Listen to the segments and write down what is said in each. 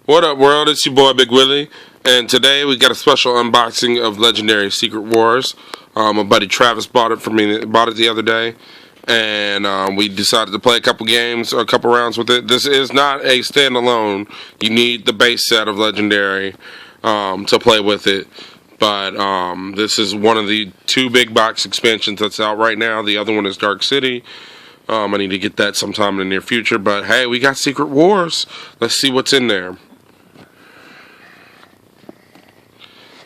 What up, world? It's your boy, Big Willie, and today we got a special unboxing of Legendary Secret Wars. My buddy Travis bought it for me. Bought it the other day, and we decided to play a couple games, a couple rounds with it. This is not a standalone. You need the base set of Legendary to play with it. But this is one of the two big box expansions that's out right now. The other one is Dark City. I need to get that sometime in the near future. But hey, we got Secret Wars. Let's see what's in there.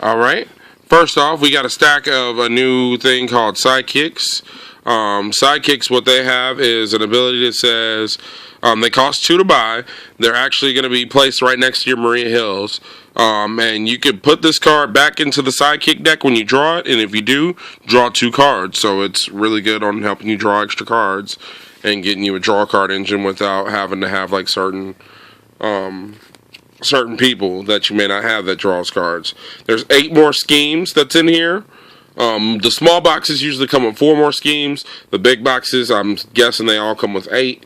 Alright, first off, we got a stack of a new thing called Sidekicks. Sidekicks, what they have is an ability that says they cost 2 to buy. They're actually going to be placed right next to your Maria Hills. And you could put this card back into the Sidekick deck when you draw it, and if you do, draw 2 cards. So it's really good on helping you draw extra cards and getting you a draw card engine without having to have like certain people that you may not have that draws cards. There's 8 more schemes that's in here. The small boxes usually come with 4 more schemes. The big boxes, I'm guessing they all come with 8.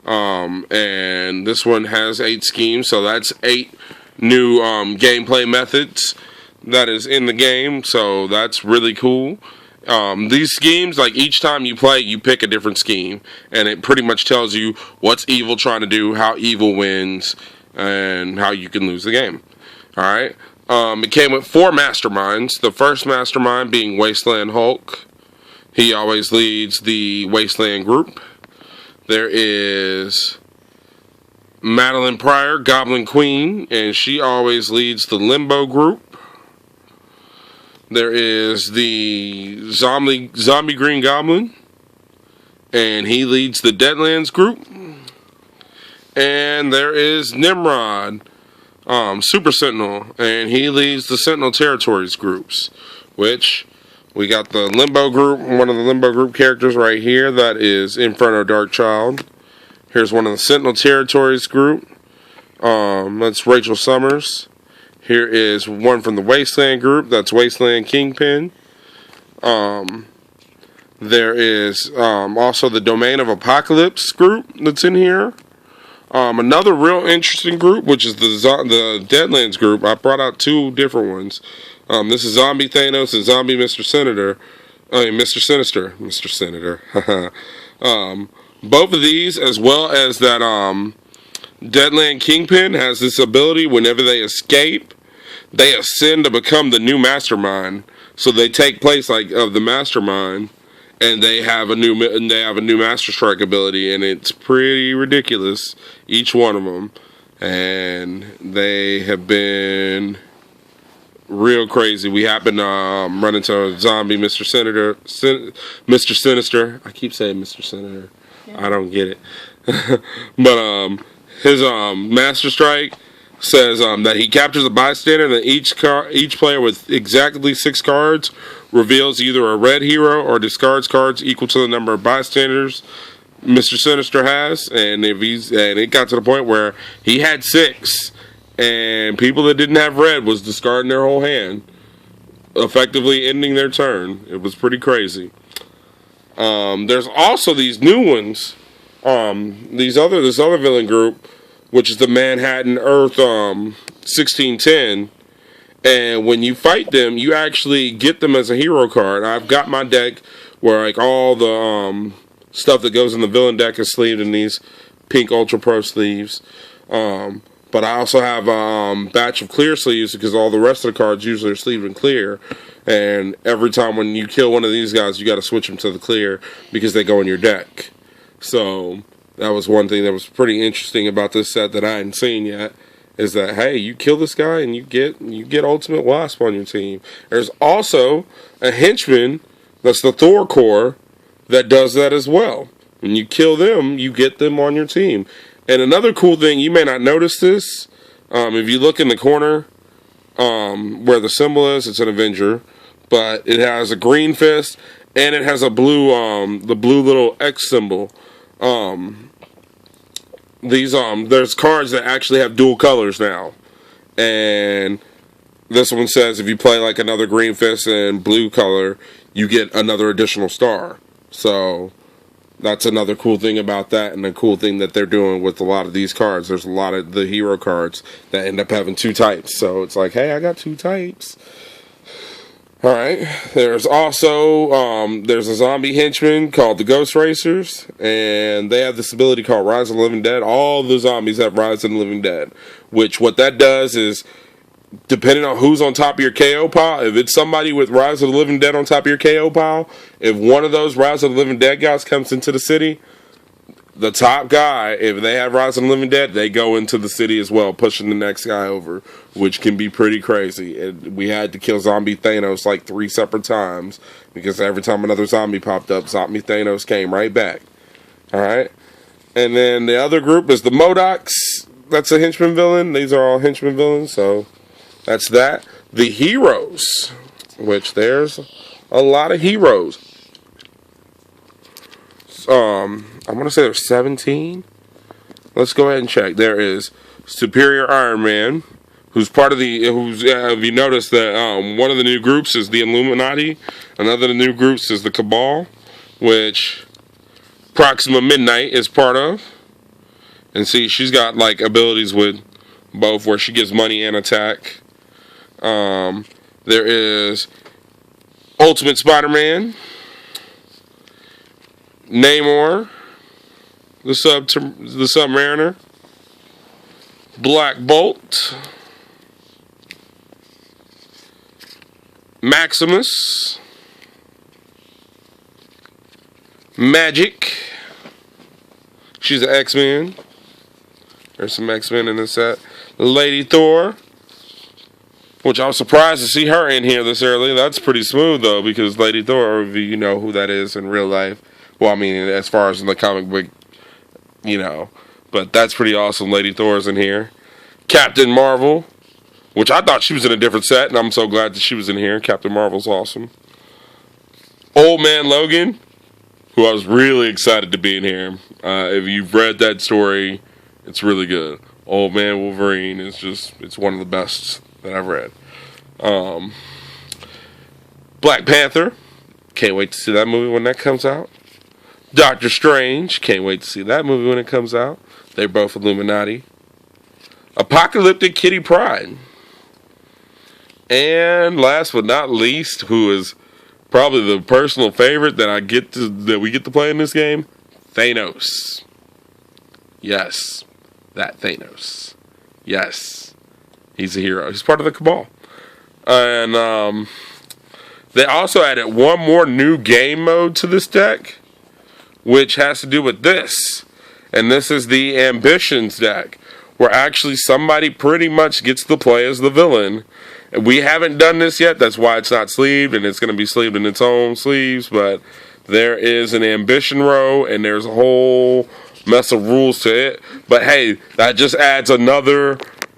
And this one has 8 schemes, so that's 8 new gameplay methods that is in the game. So that's really cool. These schemes, like each time you play, you pick a different scheme, and it pretty much tells you what's evil trying to do, how evil wins, and how you can lose the game. Alright. It came with 4 masterminds. The first mastermind being Wasteland Hulk. He always leads the Wasteland group. There is Madeline Pryor, Goblin Queen, and she always leads the Limbo group. There is the Zombie Green Goblin, and he leads the Deadlands group. And there is Nimrod, Super Sentinel, and he leads the Sentinel Territories groups, which we got the Limbo group, one of the Limbo group characters right here, that is Inferno Darkchild. Here's one of the Sentinel Territories group, that's Rachel Summers. Here is one from the Wasteland group, that's Wasteland Kingpin. There is also the Domain of Apocalypse group that's in here. Another real interesting group, which is the Deadlands group. I brought out 2 different ones. This is Zombie Thanos and Zombie Mr. Senator. Mr. Sinister. Mr. Senator. Both of these, as well as that Deadland Kingpin, has this ability whenever they escape, they ascend to become the new mastermind. So they take place like of the mastermind, and they have a new Master Strike ability, and it's pretty ridiculous, each one of them. And they have been real crazy. We happen to run into Zombie Mr. Mr. Sinister. I keep saying Mr. Senator. I don't get it. But his Master Strike says that he captures a bystander, that each player with exactly 6 cards reveals either a red hero or discards cards equal to the number of bystanders Mr. Sinister has. And it got to the point where he had 6, and people that didn't have red was discarding their whole hand, effectively ending their turn. It was pretty crazy. There's also these new ones. This other villain group, which is the Manhattan Earth 1610. And when you fight them, you actually get them as a hero card. I've got my deck where like all the stuff that goes in the villain deck is sleeved in these pink Ultra Pro sleeves. But I also have a batch of clear sleeves because all the rest of the cards usually are sleeved in clear. And every time when you kill one of these guys, you got to switch them to the clear because they go in your deck. So that was one thing that was pretty interesting about this set that I hadn't seen yet. Is that, hey, you kill this guy and you get Ultimate Wasp on your team. There's also a henchman, that's the Thor Core, that does that as well. When you kill them, you get them on your team. And another cool thing, you may not notice this, if you look in the corner where the symbol is, it's an Avenger, but it has a green fist and it has a blue, the blue little X symbol. There's cards that actually have dual colors now, and this one says if you play like another green fist and blue color, you get another additional star. So that's another cool thing about that, and a cool thing that they're doing with a lot of these cards. There's a lot of the hero cards that end up having 2 types. So it's like, hey, I got 2 types. Alright, there's also, there's a zombie henchman called the Ghost Racers, and they have this ability called Rise of the Living Dead. All the zombies have Rise of the Living Dead, which what that does is, depending on who's on top of your KO pile, if it's somebody with Rise of the Living Dead on top of your KO pile, if one of those Rise of the Living Dead guys comes into the city, the top guy, if they have Rise of the Living Dead, they go into the city as well, pushing the next guy over, which can be pretty crazy. And we had to kill Zombie Thanos like 3 separate times, because every time another zombie popped up, Zombie Thanos came right back. Alright? And then the other group is the Modocs. That's a henchman villain. These are all henchman villains, so that's that. The heroes, which there's a lot of heroes. I want to say there's 17. Let's go ahead and check. There is Superior Iron Man, who's part of the. Have you noticed that one of the new groups is the Illuminati? Another of the new groups is the Cabal, which Proxima Midnight is part of. And see, she's got like abilities with both, where she gives money and attack. There is Ultimate Spider-Man, Namor, the Submariner, Black Bolt, Maximus, Magic. She's an X-Men. There's some X-Men in the set. Lady Thor, which I was surprised to see her in here this early. That's pretty smooth, though, because Lady Thor, if you know who that is in real life. Well, I mean, as far as in the comic book, you know. But that's pretty awesome. Lady Thor's in here. Captain Marvel, which I thought she was in a different set, and I'm so glad that she was in here. Captain Marvel's awesome. Old Man Logan, who I was really excited to be in here. If you've read that story, it's really good. Old Man Wolverine is it's one of the best that I've read. Black Panther, can't wait to see that movie when that comes out. Doctor Strange, can't wait to see that movie when it comes out. They're both Illuminati. Apocalyptic Kitty Pryde. And last but not least, who is probably the personal favorite that we get to play in this game, Thanos. Yes, that Thanos. Yes, he's a hero. He's part of the Cabal. And they also added one more new game mode to this deck, which has to do with this. And this is the Ambitions deck, where actually somebody pretty much gets to play as the villain. And we haven't done this yet, that's why it's not sleeved, and it's going to be sleeved in its own sleeves, but there is an Ambition row, and there's a whole mess of rules to it. But hey, that just adds another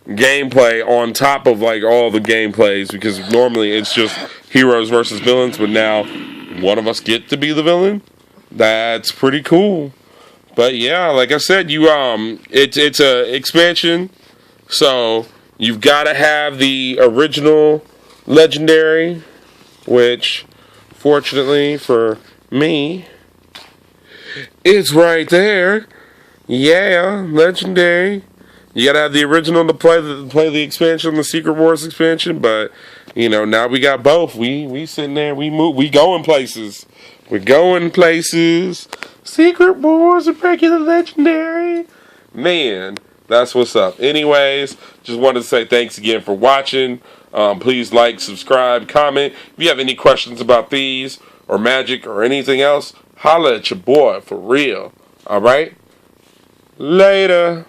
gameplay on top of like all the gameplays, because normally it's just heroes versus villains, but now one of us get to be the villain. That's pretty cool. But yeah, like I said, it's a expansion, so you've got to have the original legendary, which fortunately for me, it's right there. Yeah, legendary. You gotta have the original to play the expansion, the Secret Wars expansion. But you know, now we got both. We sitting there. We move. We going places. We're going places. Secret Wars and regular legendary. Man, that's what's up. Anyways, just wanted to say thanks again for watching. Please like, subscribe, comment. If you have any questions about these or Magic or anything else, holla at your boy for real. All right. Later.